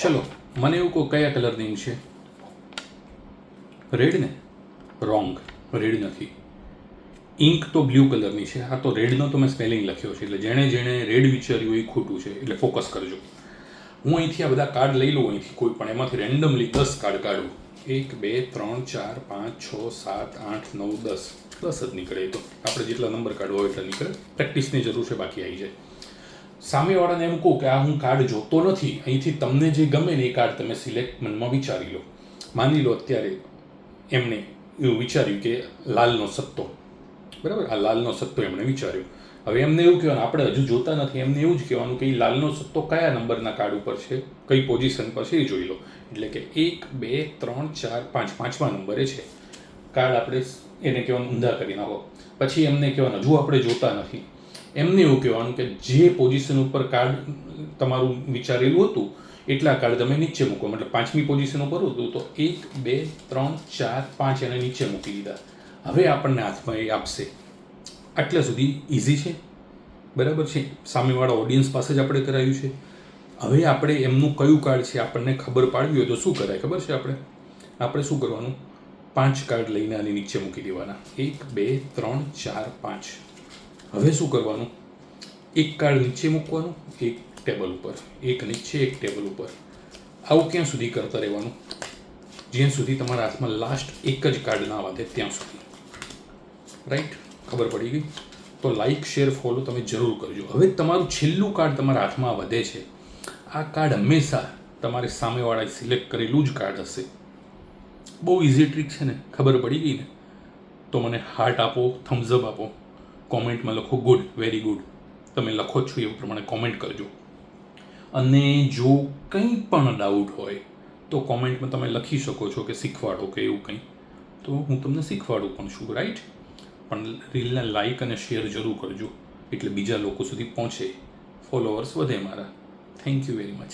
ચલો મને એવું કહો કયા કલરની ઇંક છે? રેડ ને? રોંગ, રેડ નથી. ઇંક તો બ્લુ કલરની છે. આ તો રેડનો તો મેં સ્પેલિંગ લખ્યો છે, એટલે જેણે રેડ વિચાર્યું એ ખોટું છે, એટલે ફોકસ કરજો. હું અહીંથી આ બધા કાર્ડ લઈ લઉં, અહીંથી કોઈ પણ એમાંથી રેન્ડમલી 10 કાર્ડ કાઢું. 1 2 3 4 5 6 7 8 9 10 10 જ નીકળે. તો આપણે જેટલા નંબર કાઢવા હોય એટલા નીકળે. પ્રેક્ટિસની જરૂર છે, બાકી આવી જાય. સામેવાળાને એમ કહું કે આ હું કાર્ડ જોતો નથી, અહીંથી તમને જે ગમે ને એ કાર્ડ તમે સિલેક્ટ મનમાં વિચારી લો. માની લો અત્યારે એમને એવું વિચાર્યું કે લાલનો સત્તો, બરાબર, આ લાલનો સત્તો એમણે વિચાર્યો. હવે એમને એવું કહેવાનું, આપણે હજુ જોતા નથી, એમને એવું જ કહેવાનું કે એ લાલનો સત્તો કયા નંબરના કાર્ડ ઉપર છે, કઈ પોઝિશન પર છે એ જોઈ લો. એટલે કે 1 2 3 4 5 પાંચમા નંબરે છે કાર્ડ. આપણે એને કહેવાનું ઊંધા કરી નાખો. પછી એમને કહેવાનું હજુ આપણે જોતા નથી, એમને એવું કહેવાનું કે જે પોઝિશન ઉપર કાર્ડ તમારું વિચારેલું હતું એટલા કાર્ડ તમે નીચે મૂકો. મતલબ 5મી પોઝિશન ઉપર હતું તો 1 2 3 4 5 એને નીચે મૂકી દીધા. હવે આપણને હાથમાં એ આપશે. આટલા સુધી ઇઝી છે, બરાબર છે. સામેવાળા ઓડિયન્સ પાસે જ આપણે કરાવ્યું છે. હવે આપણે એમનું કયું કાર્ડ છે આપણને ખબર પાડવી હોય તો શું કરાય ખબર છે? આપણે શું કરવાનું? 5 કાર્ડ લઈને આની નીચે મૂકી દેવાના. 1 2 3 4 5. હવે શું કરવાનું? એક કાર્ડ નીચે મૂકવાનું, એક ટેબલ ઉપર, એક નીચે, એક ટેબલ ઉપર. આવું ક્યાં સુધી કરતા રહેવાનું? જ્યાં સુધી તમારા હાથમાં લાસ્ટ એક જ કાર્ડ ના વધે ત્યાં સુધી. રાઈટ? ખબર પડી ગઈ? તો લાઈક શેર ફોલો તમે જરૂર કરજો. હવે તમારું છેલ્લું કાર્ડ તમારા હાથમાં વધે છે. આ કાર્ડ હંમેશા તમારે સામેવાળાએ સિલેક્ટ કરેલું જ કાર્ડ હશે. બહુ ઇઝી ટ્રીક છે ને? ખબર પડી ગઈ ને? તો મને હાર્ટ આપો, થમ્સઅપ આપો, કોમેન્ટમાં લખો ગુડ, વેરી ગુડ. તમે લખો છો એવું પ્રમાણે કોમેન્ટ કરજો. અને જો કંઈ પણ ડાઉટ હોય તો કોમેન્ટમાં તમે લખી શકો છો કે શીખવાડો કે એવું કંઈ, તો હું તમને શીખવાડું પણ છું. રાઈટ? પણ રીલને લાઈક અને શેર જરૂર કરજો, એટલે બીજા લોકો સુધી પહોંચે, ફોલોઅર્સ વધે મારા. Thank you very much.